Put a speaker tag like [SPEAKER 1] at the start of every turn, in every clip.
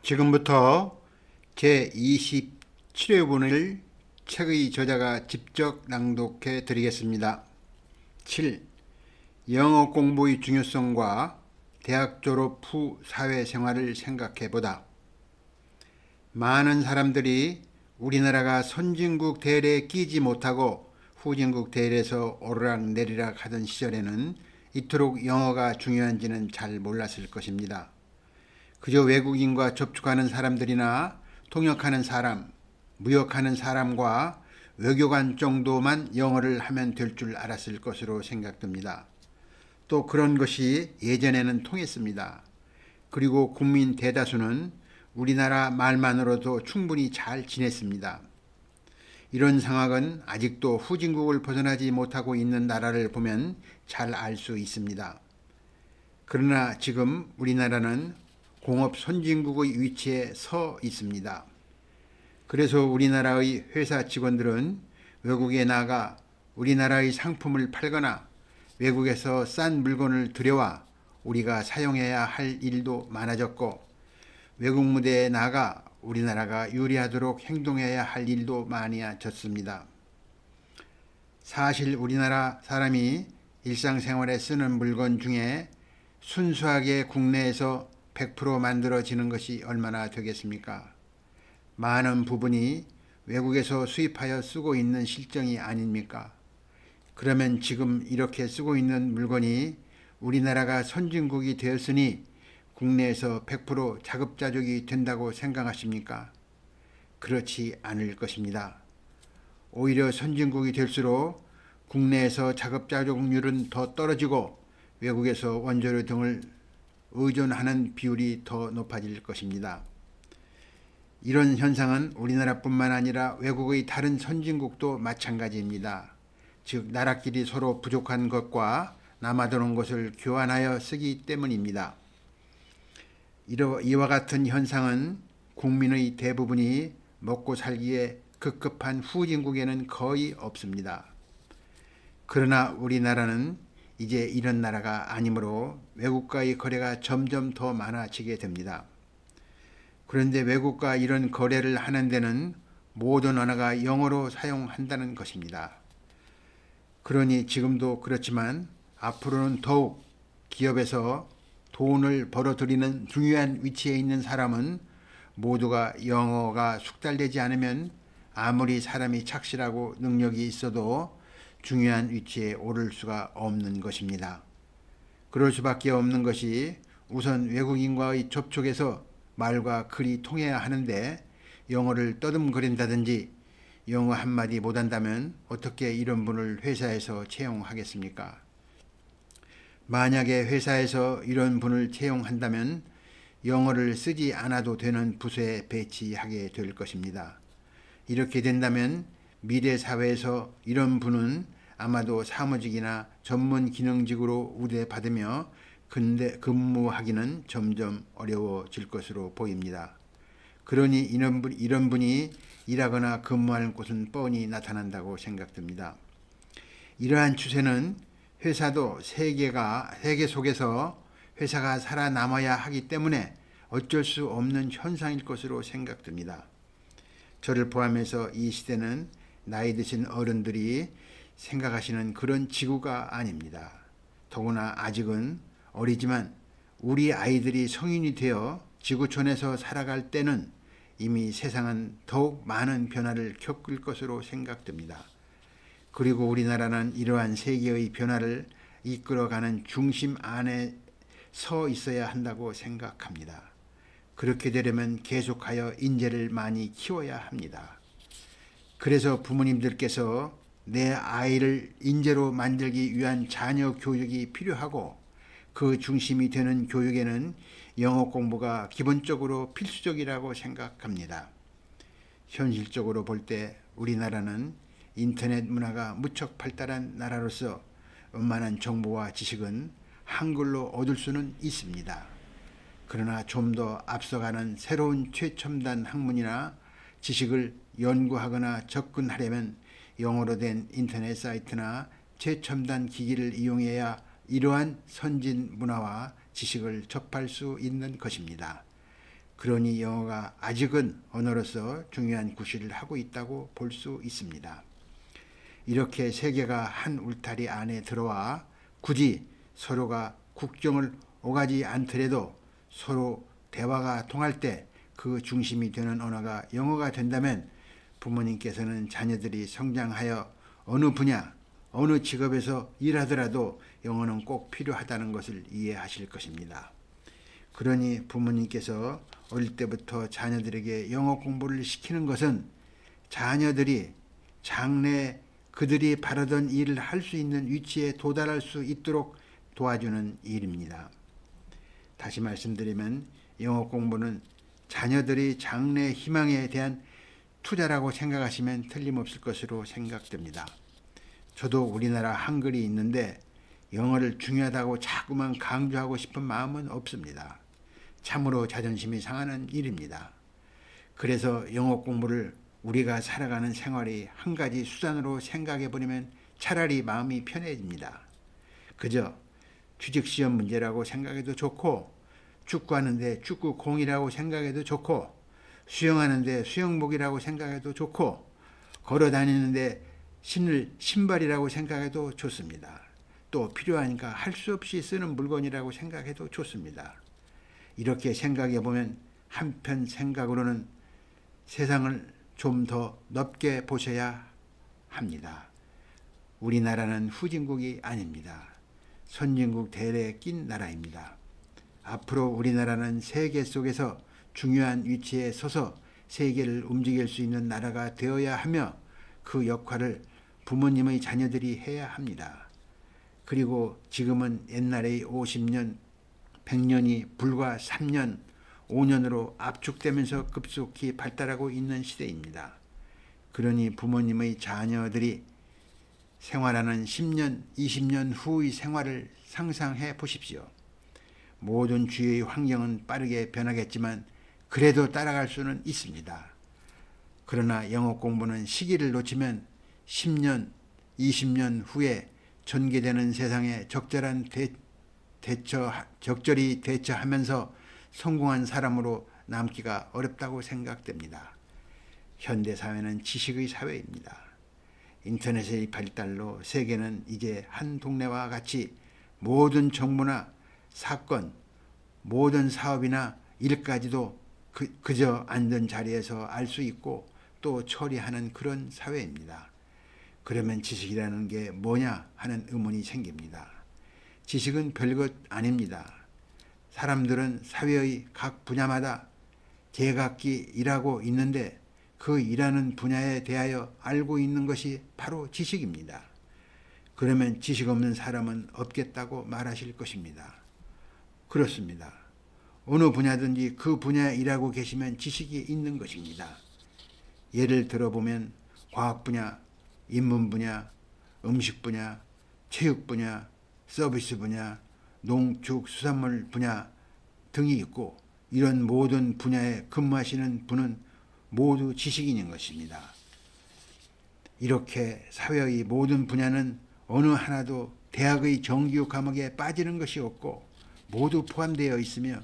[SPEAKER 1] 지금부터 제27회분을 책의 저자가 직접 낭독해 드리겠습니다. 7. 영어 공부의 중요성과 대학 졸업 후 사회생활을 생각해보다. 많은 사람들이 우리나라가 선진국 대열에 끼지 못하고 후진국 대열에서 오르락내리락 하던 시절에는 이토록 영어가 중요한지는 잘 몰랐을 것입니다. 그저 외국인과 접촉하는 사람들이나 통역하는 사람, 무역하는 사람과 외교관 정도만 영어를 하면 될 줄 알았을 것으로 생각됩니다. 또 그런 것이 예전에는 통했습니다. 그리고 국민 대다수는 우리나라 말만으로도 충분히 잘 지냈습니다. 이런 상황은 아직도 후진국을 벗어나지 못하고 있는 나라를 보면 잘 알 수 있습니다. 그러나 지금 우리나라는 공업 선진국의 위치에 서 있습니다. 그래서 우리나라의 회사 직원들은 외국에 나가 우리나라의 상품을 팔거나 외국에서 싼 물건을 들여와 우리가 사용해야 할 일도 많아졌고, 외국 무대에 나가 우리나라가 유리하도록 행동해야 할 일도 많아졌습니다. 사실 우리나라 사람이 일상생활에 쓰는 물건 중에 순수하게 국내에서 100% 만들어지는 것이 얼마나 되겠습니까? 많은 부분이 외국에서 수입하여 쓰고 있는 실정이 아닙니까? 그러면 지금 이렇게 쓰고 있는 물건이 우리나라가 선진국이 되었으니 국내에서 100% 자급자족이 된다고 생각하십니까? 그렇지 않을 것입니다. 오히려 선진국이 될수록 국내에서 자급자족률은 더 떨어지고 외국에서 원재료 등을 의존하는 비율이 더 높아질 것입니다. 이런 현상은 우리나라뿐만 아니라 외국의 다른 선진국도 마찬가지입니다. 즉 나라끼리 서로 부족한 것과 남아도는 것을 교환하여 쓰기 때문입니다. 이와 같은 현상은 국민의 대부분이 먹고 살기에 급급한 후진국에는 거의 없습니다. 그러나 우리나라는 이제 이런 나라가 아니므로 외국과의 거래가 점점 더 많아지게 됩니다. 그런데 외국과 이런 거래를 하는 데는 모든 언어가 영어로 사용한다는 것입니다. 그러니 지금도 그렇지만 앞으로는 더욱 기업에서 돈을 벌어들이는 중요한 위치에 있는 사람은 모두가 영어가 숙달되지 않으면 아무리 사람이 착실하고 능력이 있어도 중요한 위치에 오를 수가 없는 것입니다. 그럴 수밖에 없는 것이 우선 외국인과의 접촉에서 말과 글이 통해야 하는데 영어를 떠듬거린다든지 영어 한마디 못한다면 어떻게 이런 분을 회사에서 채용하겠습니까? 만약에 회사에서 이런 분을 채용한다면 영어를 쓰지 않아도 되는 부서에 배치하게 될 것입니다. 이렇게 된다면 미래 사회에서 이런 분은 아마도 사무직이나 전문 기능직으로 우대받으며 근무하기는 점점 어려워질 것으로 보입니다. 그러니 이런 분이 일하거나 근무하는 곳은 뻔히 나타난다고 생각됩니다. 이러한 추세는 회사도 세계 속에서 회사가 살아남아야 하기 때문에 어쩔 수 없는 현상일 것으로 생각됩니다. 저를 포함해서 이 시대는 나이 드신 어른들이 생각하시는 그런 지구가 아닙니다. 더구나 아직은 어리지만 우리 아이들이 성인이 되어 지구촌에서 살아갈 때는 이미 세상은 더욱 많은 변화를 겪을 것으로 생각됩니다. 그리고 우리나라는 이러한 세계의 변화를 이끌어가는 중심 안에 서 있어야 한다고 생각합니다. 그렇게 되려면 계속하여 인재를 많이 키워야 합니다. 그래서 부모님들께서 내 아이를 인재로 만들기 위한 자녀 교육이 필요하고 그 중심이 되는 교육에는 영어 공부가 기본적으로 필수적이라고 생각합니다. 현실적으로 볼 때 우리나라는 인터넷 문화가 무척 발달한 나라로서 웬만한 정보와 지식은 한글로 얻을 수는 있습니다. 그러나 좀 더 앞서가는 새로운 최첨단 학문이나 지식을 연구하거나 접근하려면 영어로 된 인터넷 사이트나 최첨단 기기를 이용해야 이러한 선진 문화와 지식을 접할 수 있는 것입니다. 그러니 영어가 아직은 언어로서 중요한 구실을 하고 있다고 볼 수 있습니다. 이렇게 세계가 한 울타리 안에 들어와 굳이 서로가 국경을 오가지 않더라도 서로 대화가 통할 때 그 중심이 되는 언어가 영어가 된다면 부모님께서는 자녀들이 성장하여 어느 분야, 어느 직업에서 일하더라도 영어는 꼭 필요하다는 것을 이해하실 것입니다. 그러니 부모님께서 어릴 때부터 자녀들에게 영어 공부를 시키는 것은 자녀들이 장래 그들이 바라던 일을 할 수 있는 위치에 도달할 수 있도록 도와주는 일입니다. 다시 말씀드리면 영어 공부는 자녀들이 장래 희망에 대한 투자라고 생각하시면 틀림없을 것으로 생각됩니다. 저도 우리나라 한글이 있는데 영어를 중요하다고 자꾸만 강조하고 싶은 마음은 없습니다. 참으로 자존심이 상하는 일입니다. 그래서 영어 공부를 우리가 살아가는 생활이 한 가지 수단으로 생각해 버리면 차라리 마음이 편해집니다. 그저 취직시험 문제라고 생각해도 좋고, 축구하는데 축구공이라고 생각해도 좋고, 수영하는데 수영복이라고 생각해도 좋고, 걸어다니는데 신을 신발이라고 생각해도 좋습니다. 또 필요하니까 할 수 없이 쓰는 물건이라고 생각해도 좋습니다. 이렇게 생각해 보면 한편 생각으로는 세상을 좀 더 넓게 보셔야 합니다. 우리나라는 후진국이 아닙니다. 선진국 대레에 낀 나라입니다. 앞으로 우리나라는 세계 속에서 중요한 위치에 서서 세계를 움직일 수 있는 나라가 되어야 하며 그 역할을 부모님의 자녀들이 해야 합니다. 그리고 지금은 옛날의 50년, 100년이 불과 3년, 5년으로 압축되면서 급속히 발달하고 있는 시대입니다. 그러니 부모님의 자녀들이 생활하는 10년, 20년 후의 생활을 상상해 보십시오. 모든 주위의 환경은 빠르게 변하겠지만 그래도 따라갈 수는 있습니다. 그러나 영어 공부는 시기를 놓치면 10년, 20년 후에 전개되는 세상에 적절히 대처하면서 성공한 사람으로 남기가 어렵다고 생각됩니다. 현대사회는 지식의 사회입니다. 인터넷의 발달로 세계는 이제 한 동네와 같이 모든 정보나 사건, 모든 사업이나 일까지도 그저 앉은 자리에서 알 수 있고 또 처리하는 그런 사회입니다. 그러면 지식이라는 게 뭐냐 하는 의문이 생깁니다. 지식은 별것 아닙니다. 사람들은 사회의 각 분야마다 제각기 일하고 있는데 그 일하는 분야에 대하여 알고 있는 것이 바로 지식입니다. 그러면 지식 없는 사람은 없겠다고 말하실 것입니다. 그렇습니다. 어느 분야든지 그 분야에 일하고 계시면 지식이 있는 것입니다. 예를 들어보면 과학 분야, 인문 분야, 음식 분야, 체육 분야, 서비스 분야, 농축수산물 분야 등이 있고 이런 모든 분야에 근무하시는 분은 모두 지식인인 것입니다. 이렇게 사회의 모든 분야는 어느 하나도 대학의 정규 과목에 빠지는 것이 없고 모두 포함되어 있으며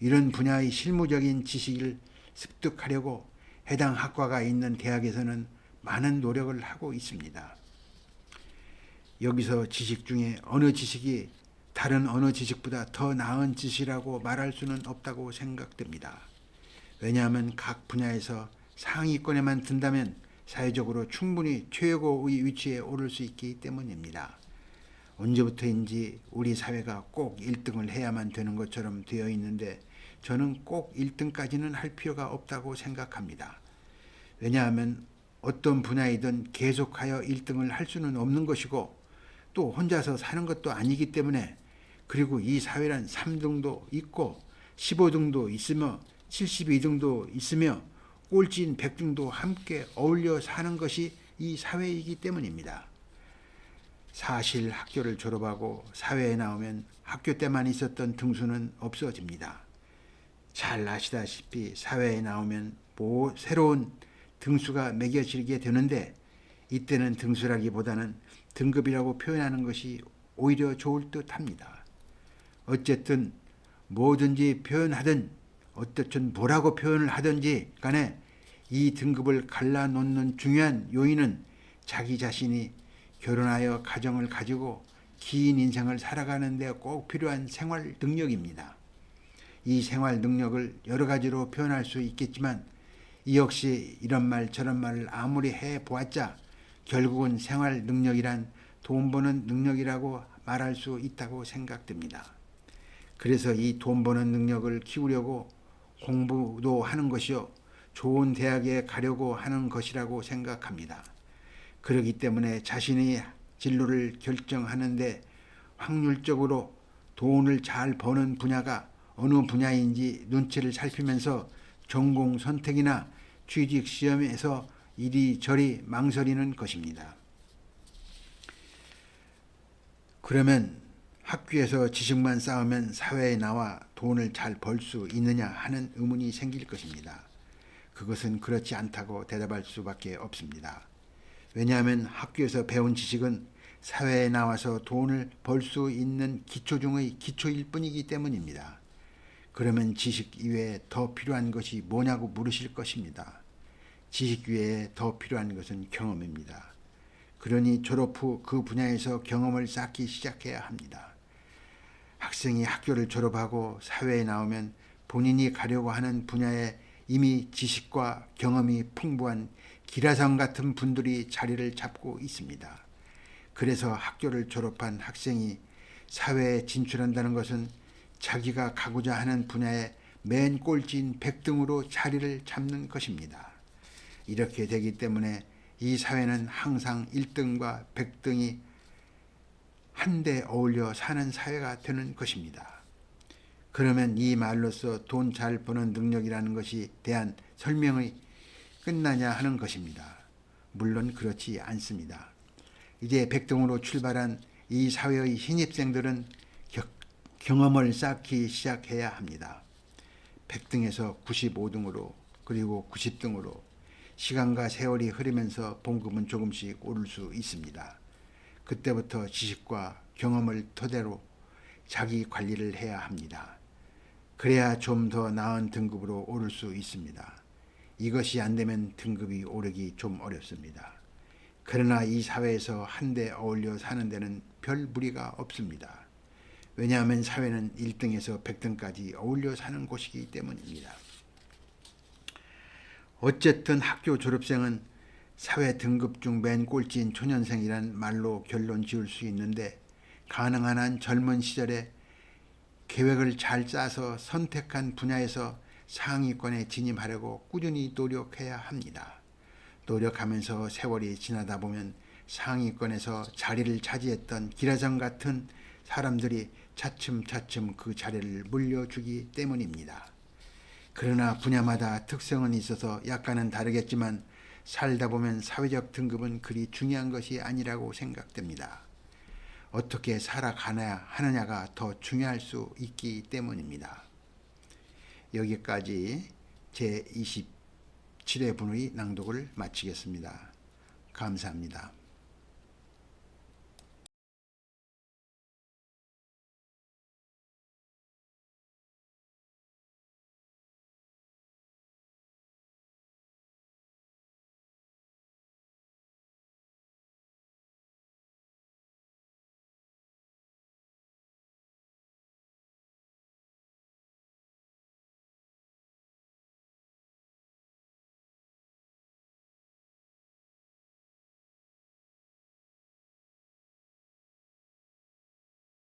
[SPEAKER 1] 이런 분야의 실무적인 지식을 습득하려고 해당 학과가 있는 대학에서는 많은 노력을 하고 있습니다. 여기서 지식 중에 어느 지식이 다른 어느 지식보다 더 나은 지식이라고 말할 수는 없다고 생각됩니다. 왜냐하면 각 분야에서 상위권에만 든다면 사회적으로 충분히 최고의 위치에 오를 수 있기 때문입니다. 언제부터인지 우리 사회가 꼭 1등을 해야만 되는 것처럼 되어 있는데 저는 꼭 1등까지는 할 필요가 없다고 생각합니다. 왜냐하면 어떤 분야이든 계속하여 1등을 할 수는 없는 것이고 또 혼자서 사는 것도 아니기 때문에 그리고 이 사회란 3등도 있고 15등도 있으며 72등도 있으며 꼴찌인 100등도 함께 어울려 사는 것이 이 사회이기 때문입니다. 사실 학교를 졸업하고 사회에 나오면 학교 때만 있었던 등수는 없어집니다. 잘 아시다시피 사회에 나오면 새로운 등수가 매겨지게 되는데 이때는 등수라기보다는 등급이라고 표현하는 것이 오히려 좋을 듯 합니다. 어쨌든 뭐든지 표현하든 어떻든 뭐라고 표현을 하든지 간에 이 등급을 갈라놓는 중요한 요인은 자기 자신이 결혼하여 가정을 가지고 긴 인생을 살아가는 데 꼭 필요한 생활 능력입니다. 이 생활 능력을 여러 가지로 표현할 수 있겠지만 이 역시 이런 말 저런 말을 아무리 해보았자 결국은 생활 능력이란 돈 버는 능력이라고 말할 수 있다고 생각됩니다. 그래서 이 돈 버는 능력을 키우려고 공부도 하는 것이요, 좋은 대학에 가려고 하는 것이라고 생각합니다. 그렇기 때문에 자신의 진로를 결정하는데 확률적으로 돈을 잘 버는 분야가 어느 분야인지 눈치를 살피면서 전공 선택이나 취직 시험에서 이리저리 망설이는 것입니다. 그러면 학교에서 지식만 쌓으면 사회에 나와 돈을 잘 벌 수 있느냐 하는 의문이 생길 것입니다. 그것은 그렇지 않다고 대답할 수밖에 없습니다. 왜냐하면 학교에서 배운 지식은 사회에 나와서 돈을 벌 수 있는 기초 중의 기초일 뿐이기 때문입니다. 그러면 지식 이외에 더 필요한 것이 뭐냐고 물으실 것입니다. 지식 외에 더 필요한 것은 경험입니다. 그러니 졸업 후 그 분야에서 경험을 쌓기 시작해야 합니다. 학생이 학교를 졸업하고 사회에 나오면 본인이 가려고 하는 분야에 이미 지식과 경험이 풍부한 기라성 같은 분들이 자리를 잡고 있습니다. 그래서 학교를 졸업한 학생이 사회에 진출한다는 것은 자기가 가고자 하는 분야의 맨 꼴찌인 100등으로 자리를 잡는 것입니다. 이렇게 되기 때문에 이 사회는 항상 1등과 100등이 한데 어울려 사는 사회가 되는 것입니다. 그러면 이 말로써 돈 잘 버는 능력이라는 것이 대한 설명이 끝나냐 하는 것입니다. 물론 그렇지 않습니다. 이제 100등으로 출발한 이 사회의 신입생들은 경험을 쌓기 시작해야 합니다. 100등에서 95등으로 그리고 90등으로 시간과 세월이 흐르면서 봉급은 조금씩 오를 수 있습니다. 그때부터 지식과 경험을 토대로 자기 관리를 해야 합니다. 그래야 좀 더 나은 등급으로 오를 수 있습니다. 이것이 안 되면 등급이 오르기 좀 어렵습니다. 그러나 이 사회에서 한데 어울려 사는 데는 별 무리가 없습니다. 왜냐하면 사회는 1등에서 100등까지 어울려 사는 곳이기 때문입니다. 어쨌든 학교 졸업생은 사회 등급 중 맨 꼴찌인 초년생이란 말로 결론 지을 수 있는데 가능한 한 젊은 시절에 계획을 잘 짜서 선택한 분야에서 상위권에 진입하려고 꾸준히 노력해야 합니다. 노력하면서 세월이 지나다 보면 상위권에서 자리를 차지했던 기라성 같은 사람들이 차츰차츰 그 자리를 물려주기 때문입니다. 그러나 분야마다 특성은 있어서 약간은 다르겠지만 살다 보면 사회적 등급은 그리 중요한 것이 아니라고 생각됩니다. 어떻게 살아가야 하느냐가 더 중요할 수 있기 때문입니다. 여기까지 제27회 분의 낭독을 마치겠습니다. 감사합니다.